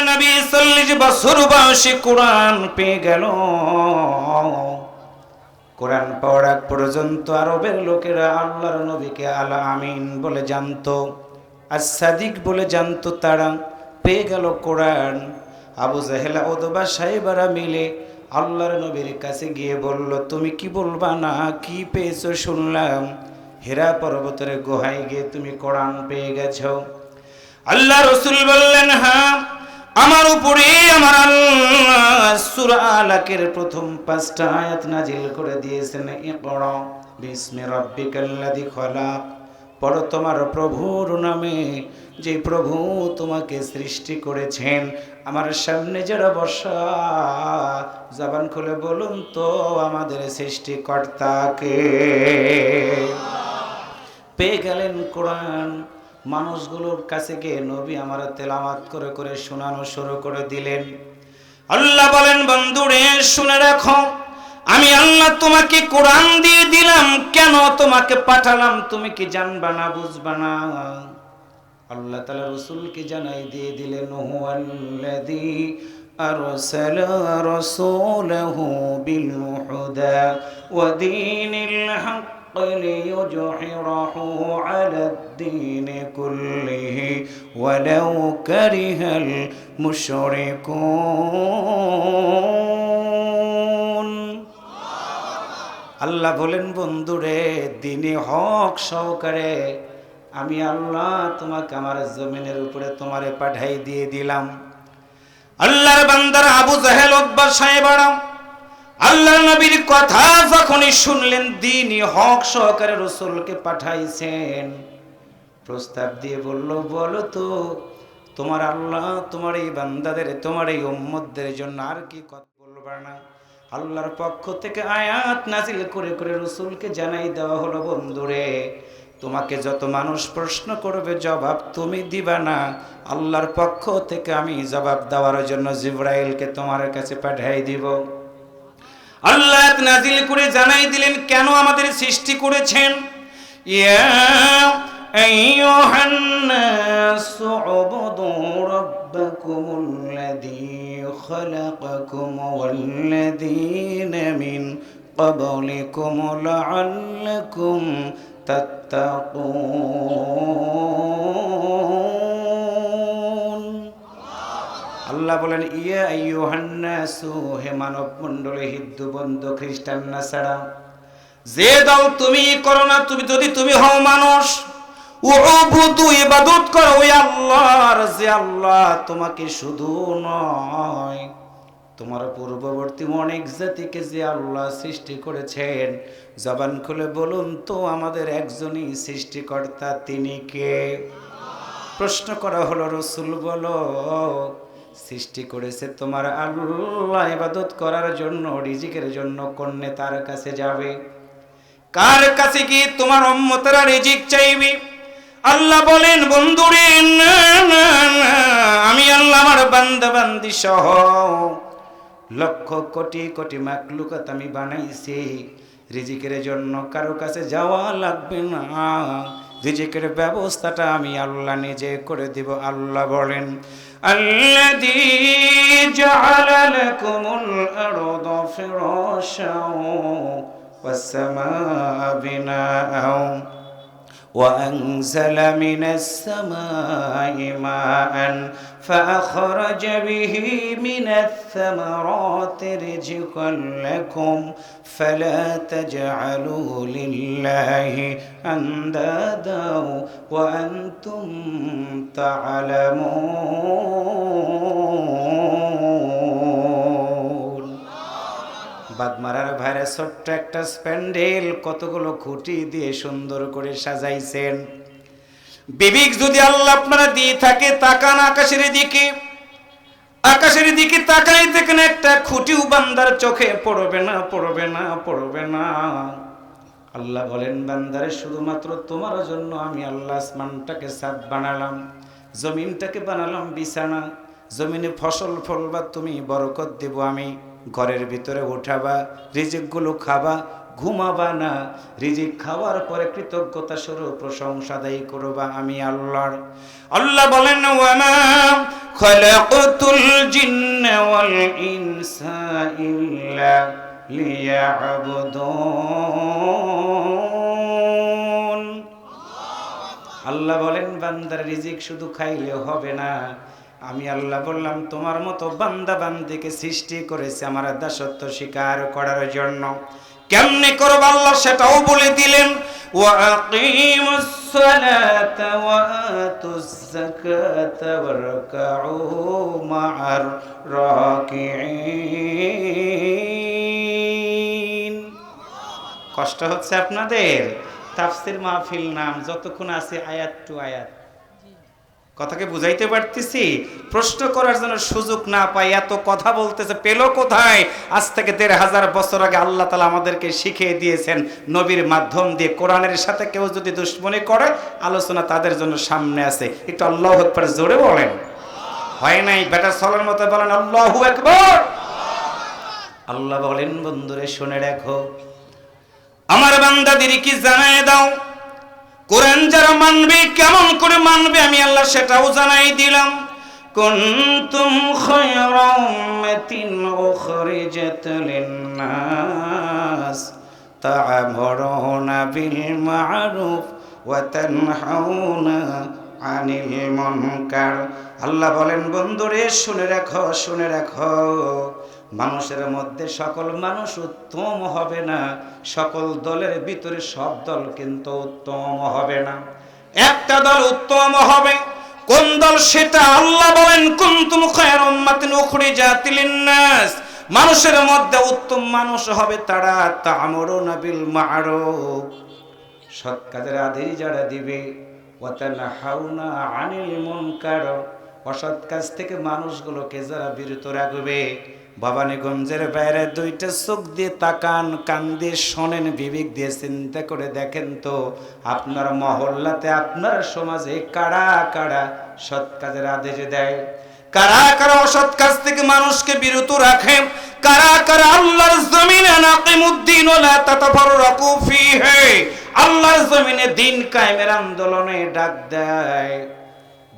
নবী 40 বছর বয়সে কোরআন পেয়ে গেল। কোরআন পড়া পর্যন্ত আরবের লোকেরা আল্লাহর নবীকে আল আমিন বলে জানতো, as-সাদিক বলে জানতো। তারা পেয়ে গেল কোরআন। আবু জাহেল উতবা সাহেবরা মিলে আল্লাহর নবীর কাছে গিয়ে বলল, তুমি কি বলবা না, কি পেয়েছো শুনলাম হেরা পর্বতের গুহায় গিয়ে তুমি কোরআন পেয়ে গেছো। আল্লাহ রাসূল বললেন, হ্যাঁ, আমার উপরে আমার আল্লাহ সূরা আলাকের প্রথম 5টা আয়াত নাজিল করে দিয়েছেন, ইকরা বিসমি রাব্বিকাল্লাযী খলাক, পড়ো তোমার প্রভুর নামে, যে প্রভু তোমাকে সৃষ্টি করেছেন। আমার সামনে যারা বসা, জবান খুলে বলুন তো আমাদের সৃষ্টিকর্তাকে। পেয়ে গেলেন কোরআন। মানুষগুলোর কাছে গিয়ে নবী আমার তেলাওয়াত করে করে শোনানো শুরু করে দিলেন। আল্লাহ বলেন, বন্ধুরে শুনে রাখো, আমি আল্লাহ তোমাকে কোরআন দিয়ে দিলাম, কেন তোমাকে পাঠালাম তুমি কি জানবা না, বুঝবা না? আল্লাহ তাআলা রাসূলকে জানাই দিয়ে দিলেন, হুয়াল্লাযী আরসালা রাসূলাহু বিল হুদা ওয়া দীনিল হক ليظهره على الدين كله ولو كره المشركون। আল্লাহ বলেন, বন্ধুরে দ্বীনে হক সহকারে আমি আল্লাহ তোমাকে আমার জমিনের উপরে তোমারে পাঠাই দিয়ে দিলাম। আল্লাহর বান্দারা আবু জাহেল উতবা সাহেবরা আল্লাহর নবীর কথা যখনই শুনলেন, দ্বীনি হক সহকারে রাসূলকে পাঠাইছেন, প্রস্তাব দিয়ে বলল, বলো তো তোমার আল্লাহ তোমার এই বান্দাদের, তোমার এই উম্মতদের জন্য আর কি কথা বলবা না? আল্লাহর পক্ষ থেকে আয়াত নাজিল করে করে রাসূলকে জানাই দেওয়া হলো, বন্ধুরে তোমাকে যত মানুষ প্রশ্ন করবে জবাব তুমি দিবা না, আল্লাহর পক্ষ থেকে আমি জবাব দেওয়ার জন্য জিবরাইলকে তোমার কাছে পাঠাই দিব। আল্লাহ নাজিল করে জানাই দিলেন কেন আমাদের সৃষ্টি করেছেন। ইয়া আইয়ুহান নাসু উবুদু রাব্বাকুমুল্লাযী খালাকাকুম ওয়াল্লাযীনা মিন ক্বাবলিকুম লাআল্লাকুম তাত্তাকুন। আল্লাহ বলেন, ইয়া আইয়ুহান নাসু, হে মানব মণ্ডলী, হিন্দু বন্ধু খ্রিস্টান নাসারা, যে দাও তুমি করো না, তুমি হও মানুষ, উবুদু ইবাদত করো ওই আল্লাহর, যে আল্লাহ তোমাকে শুধু নয় তোমার পূর্ববর্তী অনেক জাতিকে যে আল্লাহ সৃষ্টি করেছেন। জবান খুলে বলুন তো আমাদের একজনই সৃষ্টিকর্তা, তিনি কে? প্রশ্ন করা হলো, রাসূল বলো, সৃষ্টি করেছে তোমার আল্লাহ, ইবাদত করার জন্য, রিজিকের জন্য কোন্নে তার কাছে যাবে? কার কাছে কি তোমার উম্মতরা রিজিক চাইবে? আল্লাহ বলেন, বন্ধুরে আমি আল্লাহ আমার বান্দা বান্দি সহ লক্ষ কোটি কোটি মাখলুকাত আমি বানাইছি, রিজিকের জন্য কারো কাছে যাওয়া লাগবে না, রিজিকের ব্যবস্থাটা আমি আল্লাহ নিজে করে দিব। আল্লাহ বলেন, আল্লাযী জাআলা লাকুমুল আরদা ফিরাশাও ওয়াস সামাআ বিনাআও وأنزل من السماء ماء فأخرج به من الثمرات رزقا لكم فلا تجعلوا لله أندادا وأنتم تعلمون। বাগমারার ভাইরা ছোট্ট একটা স্প্যান্ডেল কতগুলো খুঁটি দিয়ে সুন্দর করে সাজাইছেন। বিবেক যদি আল্লাহ আপনারা দিয়ে থাকে, তাকান আকাশের দিকে, আকাশের দিকে তাকাই দেখেন একটা খুঁটিও বান্দার চোখে পড়বে না, পড়বে না, পড়বে না। আল্লাহ বলেন, বান্দারে শুধুমাত্র তোমার জন্য আমি আল্লাহ আসমানটাকে ছাদ বানালাম, জমিনটাকে বানালাম বিছানা, জমিনে ফসল ফলবা তুমি, বরকত দেব আমি, ঘরের ভিতরে উঠাবা, রিজিকগুলো খাবা, ঘুমাবা না, রিজিক খাওয়ার পরে কৃতজ্ঞতা স্বরূপ প্রশংসা আদায় করবা আমি আল্লাহর। আল্লাহ বলেন, ওয়ামা খালাকতুল জিন্না ওয়াল ইনসা ইল্লা লিয়াবুদুন। আল্লাহ বলেন বান্দার রিজিক শুধু খাইলে হবে না, আমি আল্লাহ বললাম তোমার মতো বান্দা বান্দিকে সৃষ্টি করেছি আমার দাসত্ব স্বীকার করার জন্য। কেমনে করব আল্লাহ সেটাও বলে দিলেন, ওয়া আকিমুস সালাতা ওয়া আতুজ যাকাতা ওয়ারকাউ মা'আর রাকিঈন। কষ্ট হচ্ছে আপনাদের? তাফসীর মাহফিল নাম, যতক্ষণ আছে আয়াত টু আয়াত, কথাকে বুঝাইতে পারতেছি? প্রশ্ন করার জন্য সুযোগ না পাই, এত কথা বলতেছে, পেল কোথায়? আজ থেকে ১৫০০ বছর আগে আল্লাহ তাআলা আমাদেরকে শিখিয়ে দিয়েছেন নবীর মাধ্যম দিয়ে। কোরআনের সাথে কেউ যদি দুশ্মনী করে, আলোচনা তাদের জন্য সামনে আছে। একটু আল্লাহু আকবার জোরে বলেন। হয় নাই বেটা সলের মতো বলেন আল্লাহু আকবার। আল্লাহ বলেন বন্ধুরে শুনে রাখো, আমার বান্দাদের কি জানায় দাও, কোরআন যারা মানবে কেমন করে মানবে আমি আল্লাহ সেটাও জানাই দিলাম। কুনতুম খায়রা উম্মাতিন উখরিজাত লিন-নাস তা'মুরুনা বিল মা'রুফ ওয়া তানহাউনা আনিল মুনকার। আল্লাহ বলেন বন্ধুরে শুনে রাখো, শুনে রাখো, মানুষের মধ্যে সকল মানুষ উত্তম হবে না, সকল দলের ভিতরে সব দল কিন্তু উত্তম হবে না। একটা দল উত্তম হবে, কোন দল সেটা আল্লাহ বলেন কুনতুম খায়রা উম্মাতিন উখরিজাত লিন-নাস, মানুষের মধ্যে উত্তম মানুষ হবে তারা তা'মুরুনা বিল মা'রুফ, সৎ কাজের আদেশ যারা দিবে, ওয়া তানহাউনা আনিল মুনকার, অসৎ কাজ থেকে মানুষগুলোকে যারা বিরত রাখবে। ভবানীগঞ্জের বাইরে দুইটা চোখ দিয়ে তাকান, কান দিয়ে শোনেন, বিবেক দিয়ে চিন্তা করে দেখেন তো আপনার মহল্লাতে, আপনার সমাজে কারা কারা সৎ কাজের আদেশ দেয়, কারা কারা অসৎ কাজ থেকে মানুষকে বিরত রাখে, কারা কারা আল্লাহর জমিনে নাকিমুদ্দিন ওয়া লা তাতাফাররাকু ফীহি, আল্লাহর জমিনে দিন কায়েমের আন্দোলনে ডাক দেয়।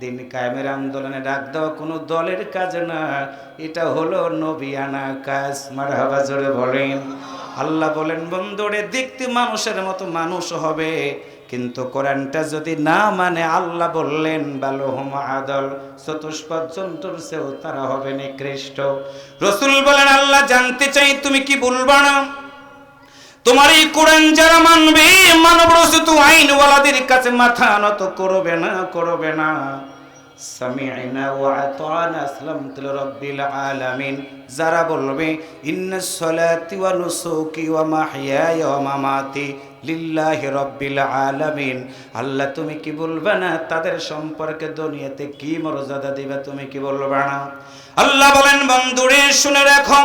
দিন কায়েমের আন্দোলনে ডাক দেওয়া কোনো দলের কাজ না, এটা হলো নবিয়ানা কাজ। মারহাবা জোরে বলেন। আল্লাহ বলেন বন্ধুরে দেখতে মানুষের মতো মানুষ হবে, কিন্তু কোরআনটা যদি না মানে আল্লাহ বললেন বালহুম আদল, চতুষ্পদ জন্তুর চেয়েও তারা হবে নিকৃষ্ট। রাসূল বলেন আল্লাহ জানতে চাই তুমি কি বলবা না, তোমার এই কোরআন যারা মানবে, মানব রচিত আইনওয়ালাদের কাছে মাথা নত করবে না, করবে না। সামি'না ওয়া আতা'না আসলামতু লিরাব্বিল আলামিন, যারা বলবে ইন্নাস সালাতি ওয়া নুসুকি ওয়া মাহইয়ায়া ওয়া মামাতি লিল্লাহি রাব্বিল আলামিন, আল্লাহ তুমি কি বলবে না তাদের সম্পর্কে দুনিয়াতে কি মর্যাদা দিবে, তুমি কি বলবে না? আল্লাহ বলেন বন্ধুরে শুনে রাখো,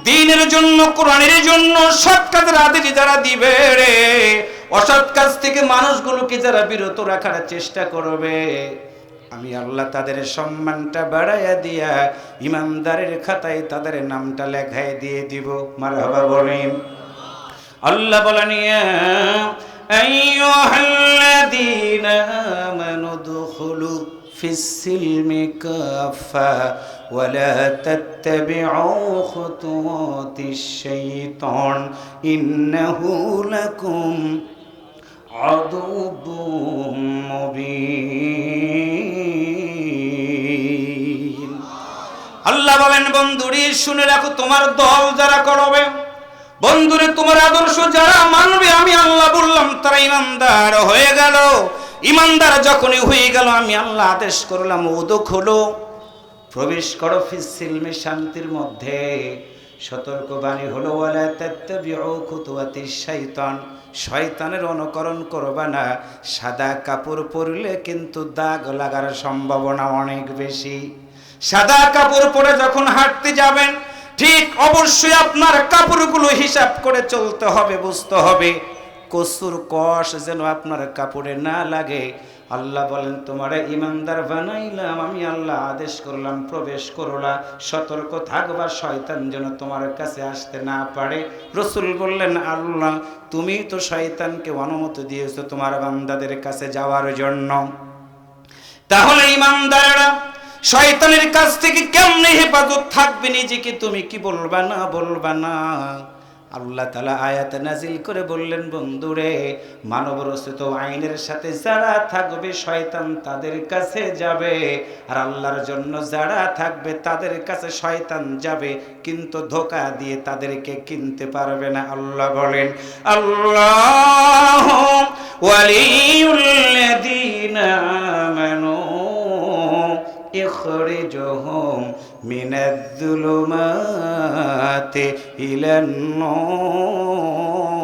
দ্বীনের জন্য, কোরআনের জন্য সৎ কাজের আদেশ যারা দিবে রে, অসৎ কাজ থেকে মানুষগুলোকে যারা বিরত রাখার চেষ্টা করবে, আমি আল্লাহ তাদের সম্মানটা বাড়াইয়া দিয়া ইমানদারের খাতায় তাদের নামটা লেখায় দিয়ে দিব। মারহাবা বলেন। আল্লাহ বলেন ইয়া আইয়ুহাল্লাযীনা আমানু দুখুলু ফিস-সিলমি কাফা ওয়া লা তাত্তাবিউ খুতুওয়াতিশ শাইতান ইন্নাহু লাকুম আদুউম মুবিন। আল্লাহ বলেন বন্ধুরে শুনে রাখো, তোমার দল যারা করবে, বন্ধুরে তোমার আদর্শ যারা মানবে, আমি আল্লাহ বললাম তারা ইমানদার হয়ে গেল। ইমানদার যখনই হয়ে গেল আমি আল্লাহ আদেশ করলাম উদখুলু, প্রবেশ করো ফিস-সিলমি, শান্তির মধ্যে। সতর্কবাণী হলো ওয়ালা তাত্তাবিউ খুতুওয়াতিশ শাইতান, শয়তানের অনুকরণ করবা না। সাদা কাপড় পরলে কিন্তু দাগ লাগার সম্ভাবনা অনেক বেশি। সাদা কাপড় পরে যখন হাঁটতে যাবেন, ঠিক অবশ্যই আপনার কাপড়গুলো হিসাব করে চলতে হবে, বুঝতে হবে কসুর কষ যেন আপনার কাপড়ে না লাগে। আল্লাহ বলেন তোমারে ইমানদার বানাইলাম, আমি আল্লাহ আদেশ করলাম প্রবেশ করলা, সতর্ক থাকবা শয়তান যেন তোমার কাছে আসতে না পারে। রাসূল বললেন আল্লাহ তুমি তো শয়তানকে অনুমতি দিয়েছো তোমার বান্দাদের কাছে যাওয়ার জন্য, তাহলে ইমানদাররা শয়তানের কাছ থেকে কেমনে হেফাজত থাকবে নিজেকে তুমি কি বলবা না বলবা না। আল্লাহ তাআলা আয়াত নাজিল করে বললেন, বন্ধুরে মানব রচিত আইনের সাথে যারা থাকবে শয়তান তাদের কাছে যাবে, আর আল্লাহর জন্য যারা থাকবে তাদের কাছে শয়তান যাবে, কিন্তু ধোঁকা দিয়ে তাদেরকে কিনতে পারবে না। আল্লাহ বলেন, আল্লাহু ওয়ালিউল্লাযীনা আমানু ইখরিজুহুম মিনাজ-যুলুমাতি ইলান-নূর।